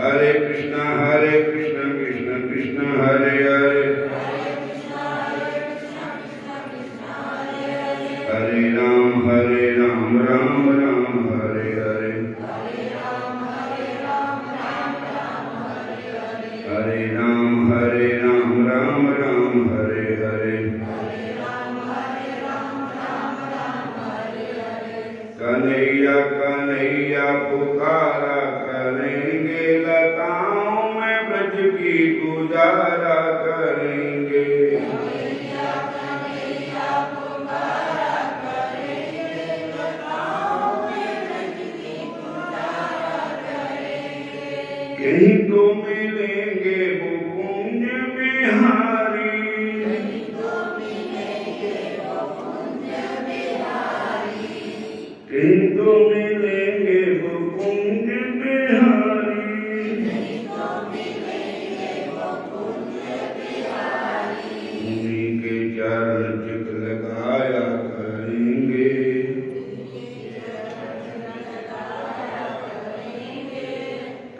हरे कृष्ण कृष्ण कृष्ण हरे हरे, हरे राम राम राम हरे हरे, हरे राम राम राम हरे हरे। कन्हैया कन्हैया पुकारा करेंगे, लताओं में ब्रज की गुजारा करेंगे। कहीं तो मिलेंगे वो कुंज बिहारी, कहीं तो मिलेंगे वो कुंज बिहारी, उन्हीं के चरण चित लगाया करेंगे।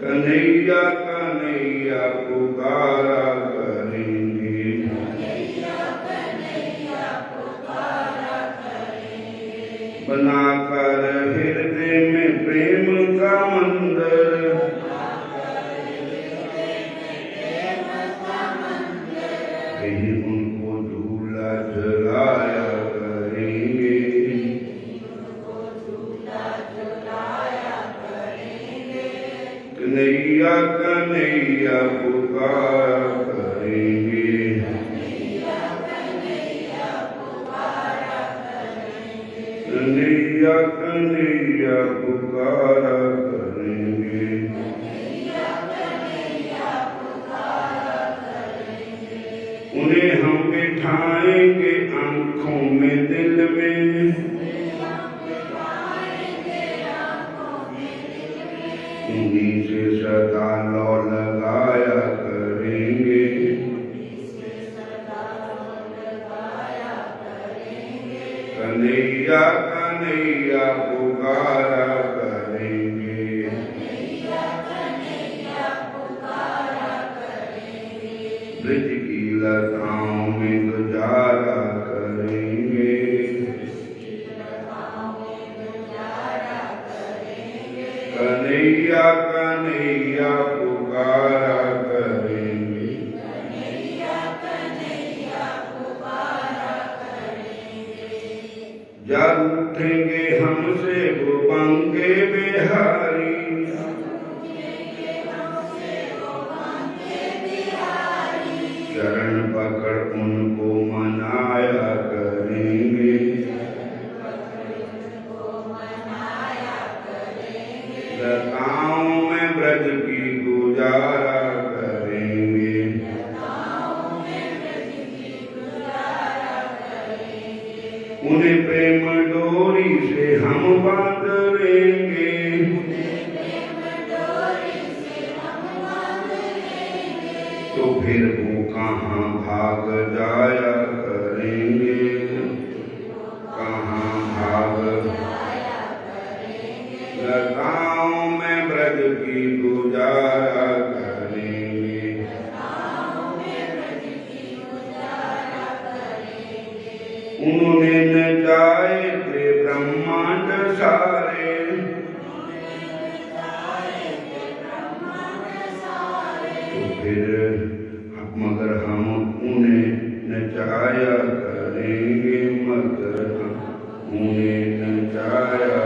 कन्हैया कन्हैया पुकारा करेंगे, बनाकर हृदय में प्रेम का मंदिर, कहीं उनको झूला झुलाया करेंगे। कन्हैया कन्हैया पुकारा करेंगे, कन्हैया कन्हैया पुकारा करेंगे। उन्हें हम बिठाएंगे आंखों में दिल में, उन्हीं से सदा लौ लगाया करेंगे। कन्हैया कन्हैया पुकारा करेंगे, ब्रज की लताओं में गुजारा करेंगे। कन्हैया कन्हैया पुकारा करेंगे, जब उठेंगे हमसे वो बंगे बिहारी, चरण पकड़ उनको मनाया करेंगे। लताओं में ब्रज की गुजारा करेंगे। उन्हें प्रेम डोरी से हम बांध लेंगे, तो फिर वो कहाँ भाग जाया करेंगे, कहाँ भाग। लताओं में ब्रज की गुजारा करेंगे। उन्होंने नचाए थे ब्रह्मांड सारे, तो फिर मगर हम उन्हें नचाया करेंगे, मगर हम उन्हें नचाया।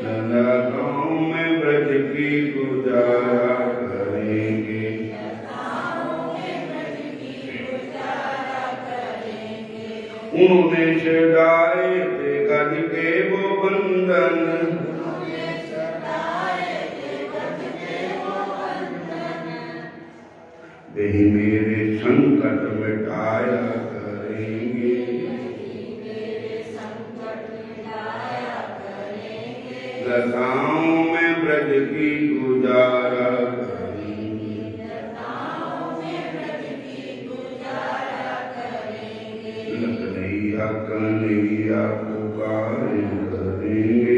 लताओं में ब्रज की गुजारा करेंगे। उन्होंने सजाए थे गज के वो बंधन, वही मेरे संकट मिटाया करेंगे। लताओं में ब्रज की गुजारा करेंगे। कन्हैया कन्हैया पुकारे करेंगे।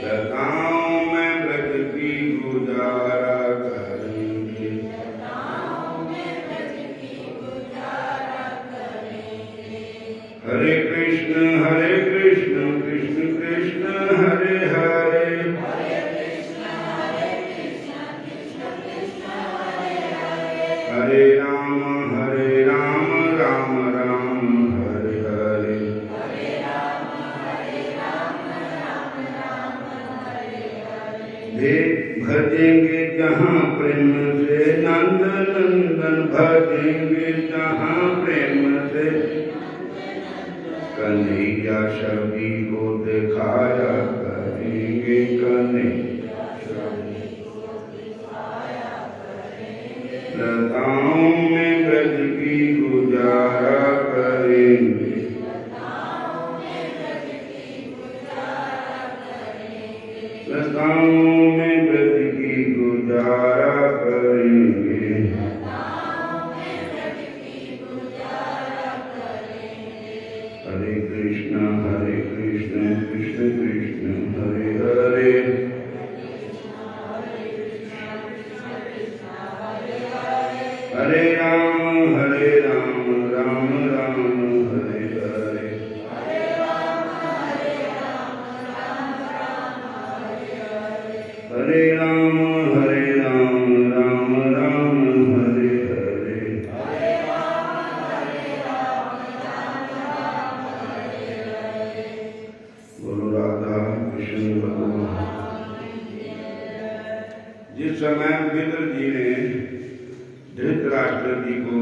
लताओं में ब्रज की गुजारा करेंगे। हरे कृष्ण कृष्ण कृष्ण हरे हरे, हरे राम राम राम हरे हरे। भजेंगे जहाँ प्रेम से नंद नंदन, भजेंगे जहाँ प्रेम से कन्हैया सभी को दिखाया करेंगे। कन्हैया लताओं में ब्रज की गुजारा करेंगे। लताओं में ब्रज की गुजारा करेंगे। हरे कृष्ण कृष्ण कृष्ण हरे हरे, हरे राम राम राम हरे हरे। हरे राम राम राम हरे हरे। बोलो राधा कृष्ण भगवान। जिस समय विदुर जी ने धृतराष्ट्र जी को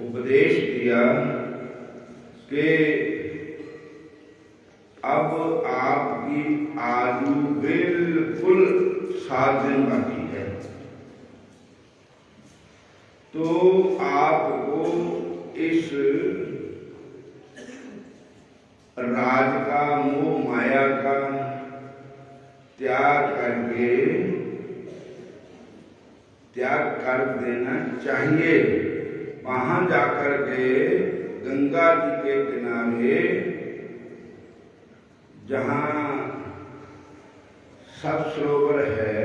उपदेश दिया कि अब आपकी आयु बिल्कुल 7 दिन बाकी है, तो आपको इस राज का, मोह माया का त्याग कर देना चाहिए। वहां जाकर के गंगा जी के किनारे जहाँ सब सरोवर है,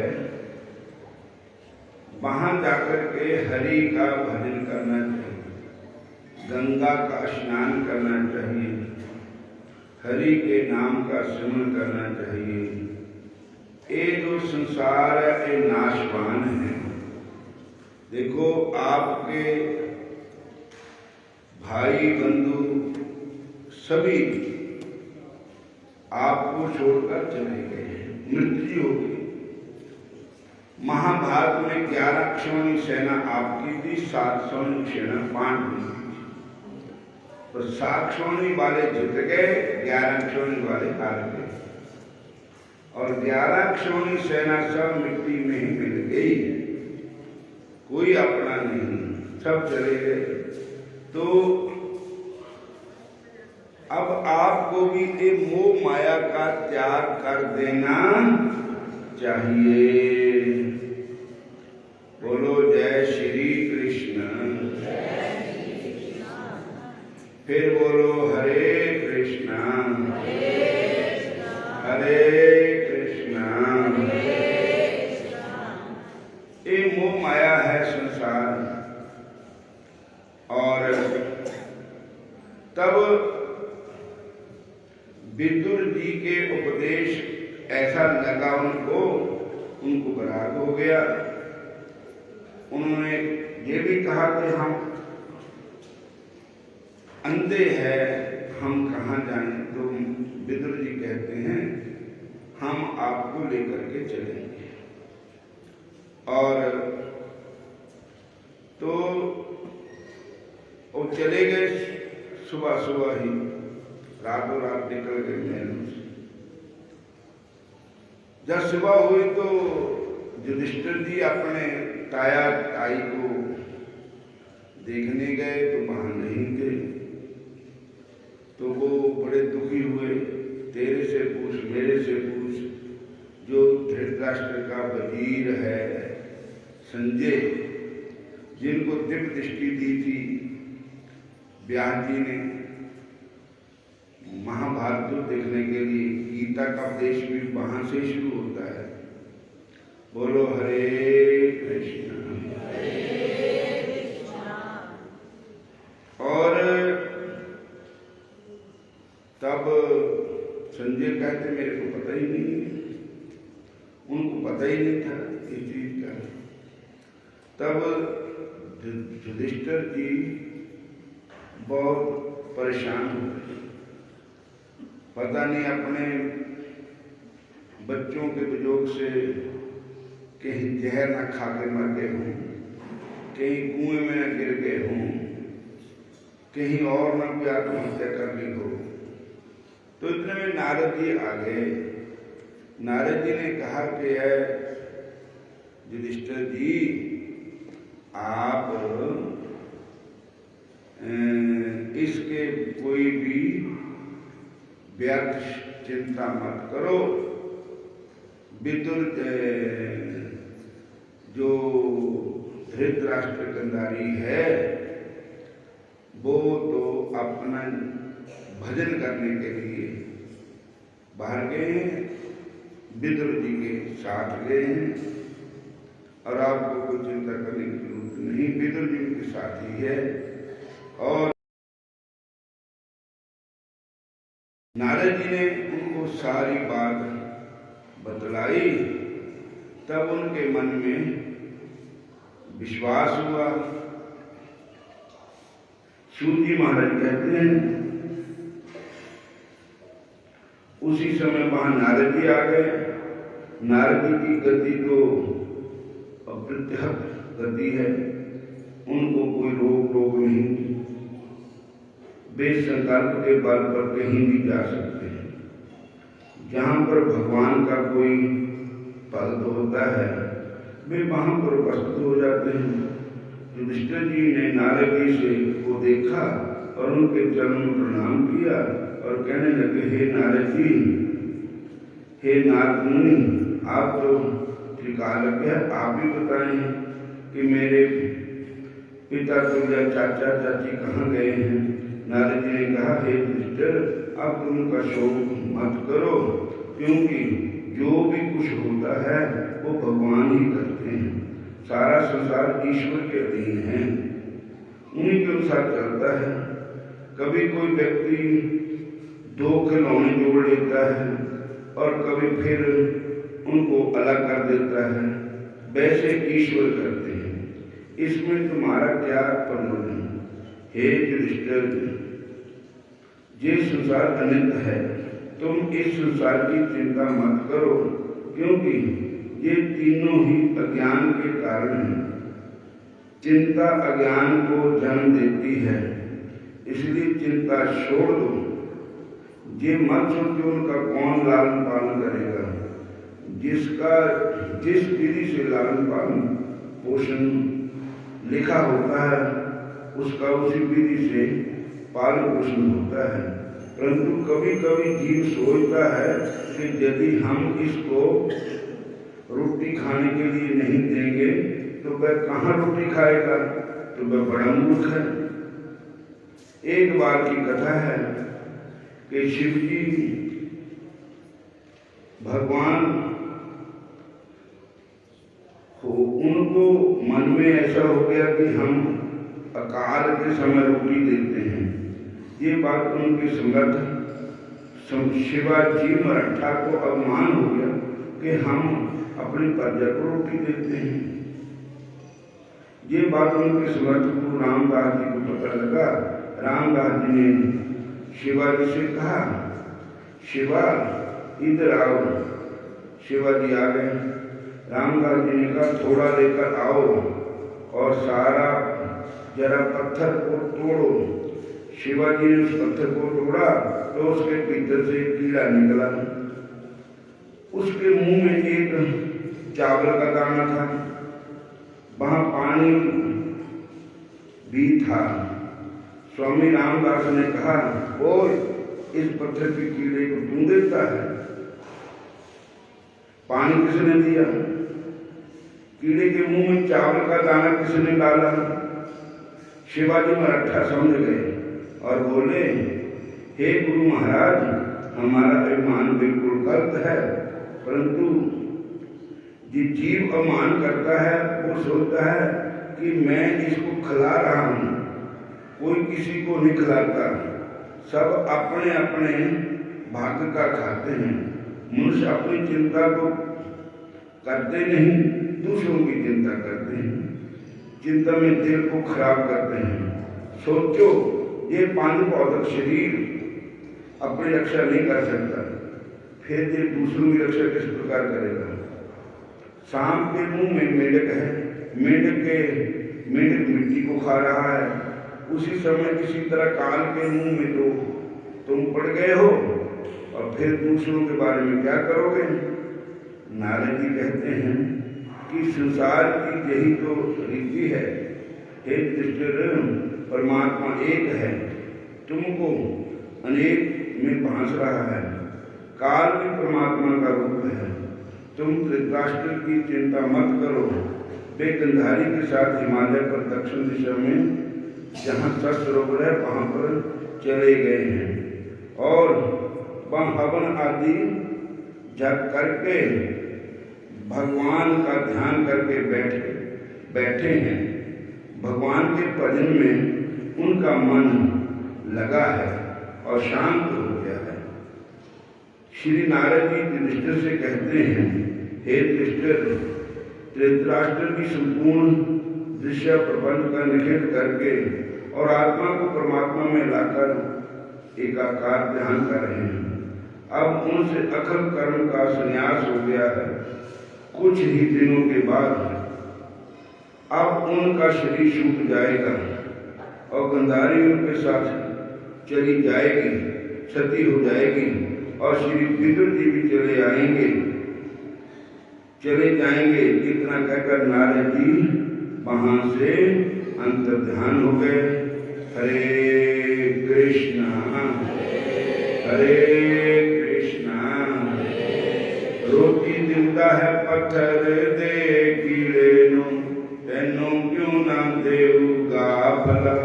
वहां जाकर के हरि का भजन करना चाहिए, गंगा का स्नान करना चाहिए, हरि के नाम का स्मरण करना चाहिए। ये जो संसार है ये नाशवान है। देखो आपके भाई बंधु सभी आपको छोड़कर चले गए, मृत्यु हो गई। महाभारत में 11 क्षौणी सेना आपकी थी, 7 क्षौणी सेना पांडवों की थी। तो 7 क्षौणी वाले जीत गए, 11 क्षौणी वाले हार गए, और 11 क्षौणी सेना सब मिट्टी में ही मिल गई, कोई अपना नहीं, सब चले गए। तो अब आपको भी ये मोह माया का त्याग कर देना चाहिए। बोलो जय श्री कृष्ण। फिर बोलो हरे कृष्णा हरे कृष्णा। ये मोह माया है संसार। और तब विदुर जी के उपदेश ऐसा लगा उनको बराग हो गया। उन्होंने ये भी कहा कि हम अंधे हैं, हम कहाँ जाएं। तो विदुर जी कहते हैं हम आपको लेकर के चलेंगे। और तो वो चले गए, सुबह सुबह ही, रातों रात निकल गए महलों से। जब सुबह हुई तो युधिष्ठिर जी अपने ताया ताई को देखने गए तो वहां नहीं थे। तो वो बड़े दुखी हुए, तेरे से पूछ मेरे से पूछ। जो धृतराष्ट्र का वजीर है संजय, जिनको दिव्य दृष्टि दी थी व्यास जी ने महाभारत देखने के लिए, गीता गीता का उपदेश भी वहां से शुरू होता है। बोलो हरे कृष्णा। और तब संजय कहते मेरे को पता ही नहीं है, उनको पता ही नहीं था इस चीज का। तब युधिष्ठिर जी बहुत परेशान हो गए, पता नहीं अपने बच्चों के वियोग से कहीं जहर न खा के मर गए हों, कहीं कुएं में न गिर गए हों, कहीं और न कोई आत्महत्या कर ली हो। तो इतने में नारद जी आ गए। नारद जी ने कहा कि युधिष्ठिर जी, आप इसके कोई भी व्यर्थ चिंता मत करो। विदुर जो धृतराष्ट्र गंधारी है वो तो अपना भजन करने के लिए बाहर गए हैं, विदुर जी के साथ गए हैं, और आपको कोई चिंता करने की जरूरत नहीं, विदुर जी के साथ ही है। और नारद जी ने उनको सारी बात बतलाई। तब उनके मन में विश्वास हुआ। सूत जी महाराज कहते हैं उसी समय वहां नारद जी आ गए। नारद जी की गति तो अप्रतिहत गति है, उनको कोई रोक नहीं, वे संकल्प के बल पर कहीं भी जा सकते हैं। जहां पर भगवान का कोई पद होता है वे वहां पर उपस्थित हो जाते हैं। युधिष्ठिर जी ने नारद जी से को देखा और उनके चरणों में प्रणाम किया और कहने लगे, हे नारद जी, हे नारद मुनि, आप तो त्रिकालज्ञ है, आप ही बताएं कि मेरे पिता तुल्य चाचा चाची कहाँ गए हैं। नारद जी ने कहा, हे युधिष्ठिर, अब तुम उनका शोक मत करो, क्योंकि जो भी कुछ होता है वो भगवान ही करते हैं। सारा संसार ईश्वर के अधीन है, उन्हीं के अनुसार चलता है। कभी कोई व्यक्ति दो खिलौने जोड़ लेता है और कभी फिर उनको अलग कर देता है, वैसे ईश्वर करते हैं। इसमें तुम्हारा क्या प्रयोजन? हे युधिष्ठिर, ये संसार अनित्य है, तुम इस संसार की चिंता मत करो, क्योंकि ये तीनों ही अज्ञान के कारण हैं। चिंता अज्ञान को जन्म देती है, इसलिए चिंता छोड़ दो। ये मत सोचो उनका कौन लालन पालन करेगा। जिसका जिस विधि से लालन पालन पोषण लिखा होता है उसका उसी विधि से पालन पोषण होता है। परंतु कभी कभी जीव सोचता है कि यदि हम इसको रोटी खाने के लिए नहीं देंगे तो वह कहाँ रोटी खाएगा, तो वह बड़ा मूर्ख है। एक बार की कथा है कि शिव जी भगवान को, उनको मन में ऐसा हो गया कि हम अकाल के समय रोटी देते हैं। ये बात उनके समर्थ शिवाजी मराठा को अभिमान हो गया कि हम अपनी प्रजा को रोटी देते हैं। ये बात उनके समर्थ गुरु रामदास जी को पता लगा। रामदास जी ने शिवाजी से कहा, शिवा इधर आओ। शिवाजी आ गए। रामदास जी ने कहा, थोड़ा लेकर आओ और सारा जरा पत्थर को तोड़ो। शिवाजी ने उस पत्थर को तोड़ा तो उसके भीतर से एक कीड़ा निकला। उसके मुंह में एक चावल का दाना था, वहां पानी भी था। स्वामी रामदास ने कहा, और इस पत्थर के कीड़े को तू देता है? पानी किसने दिया? कीड़े के मुंह में चावल का दाना किसने डाला? शिवाजी मराठा समझ गए और बोले, हे गुरु महाराज, हमारा अभिमान बिल्कुल गलत है, परंतु जो जीव अमान करता है वो सोचता है कि मैं इसको खिला रहा हूँ, कोई किसी को नहीं खिलाता, सब अपने अपने भाग्य का खाते हैं। मनुष्य अपनी चिंता को करते नहीं, दूसरों की चिंता करते हैं, चिंता में दिल को खराब करते हैं। सोचो, ये पांच भौतिक शरीर अपनी रक्षा नहीं कर सकता, फिर ये दूसरों की रक्षा किस प्रकार करेगा। सांप के मुंह में मेंढक है, मेंढक मिट्टी को खा रहा है, उसी समय किसी तरह काल के मुंह में तो तुम पड़ गए हो, और फिर दूसरों के बारे में क्या करोगे। नारद जी कहते हैं कि संसार की यही तो रीति है। हे युधिष्ठिर, परमात्मा एक है, तुमको अनेक में भांस रहा है, काल भी परमात्मा का रूप है। तुम धृतराष्ट्र की चिंता मत करो, वे गंधारी के साथ हिमालय पर दक्षिण दिशा में जहाँ सरोवर है वहाँ पर चले गए हैं, और वहाँ हवन आदि जप करके भगवान का ध्यान करके बैठे हैं। भगवान के भजन में उनका मन लगा है और शांत हो गया है। श्री नारद जी युधिष्ठिर से कहते हैं, हे युधिष्ठिर, धृतराष्ट्र की संपूर्ण दृश्य प्रपंच का निषेध करके और आत्मा को परमात्मा में लाकर एकाकार ध्यान कर रहे हैं। अब उनसे अखल कर्म का संन्यास हो गया है। कुछ ही दिनों के बाद अब उनका शरीर छूट जाएगा और गंधारी उनके साथ चली जाएगी, सती हो जाएगी, और श्री विदुर जी भी चले जाएंगे। इतना कहकर नारद जी वहां से अंतर्ध्यान हो गए। हरे कृष्णा हरे कृष्णा। रोटी दिंदा है पत्थर दे कीड़े नू, तेनू क्यों ना देऊगा भला।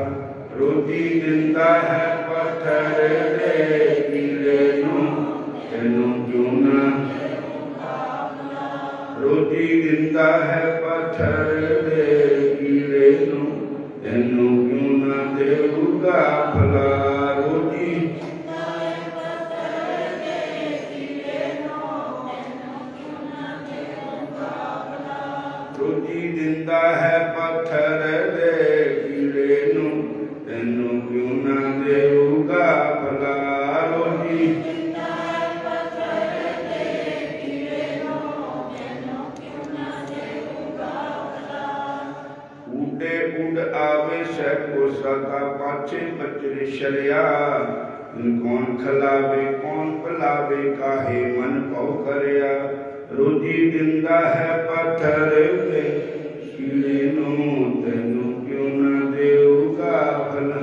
रोटी दिंदा है पत्थर दे कीड़े नू, तेनू क्यों ना। रोटी दिंदा है पत्थर दे कीड़े नू, तेनू क्यों ना देऊगा भला। रोटी दिंदा है पत्थर दे कीड़े नू, तेनू क्यों ना देऊगा भला। रोटी उड़े उड़ आवे सैको सका, पाछे बचरे शरिया। कौन खिलावे कौन पिलावे, काहे मन को करया। रोटी दिंदा है पत्थर दे कीड़े नू, तेनू क्यों ना देऊगा भला।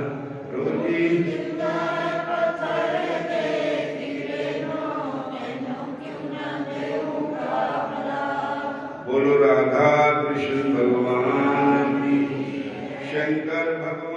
रोटी दिंदा है पत्थर दे कीड़े नू, तेनू क्यों ना देऊगा भला। बोलो राधा कृष्ण भगवान की, शंकर भगवान।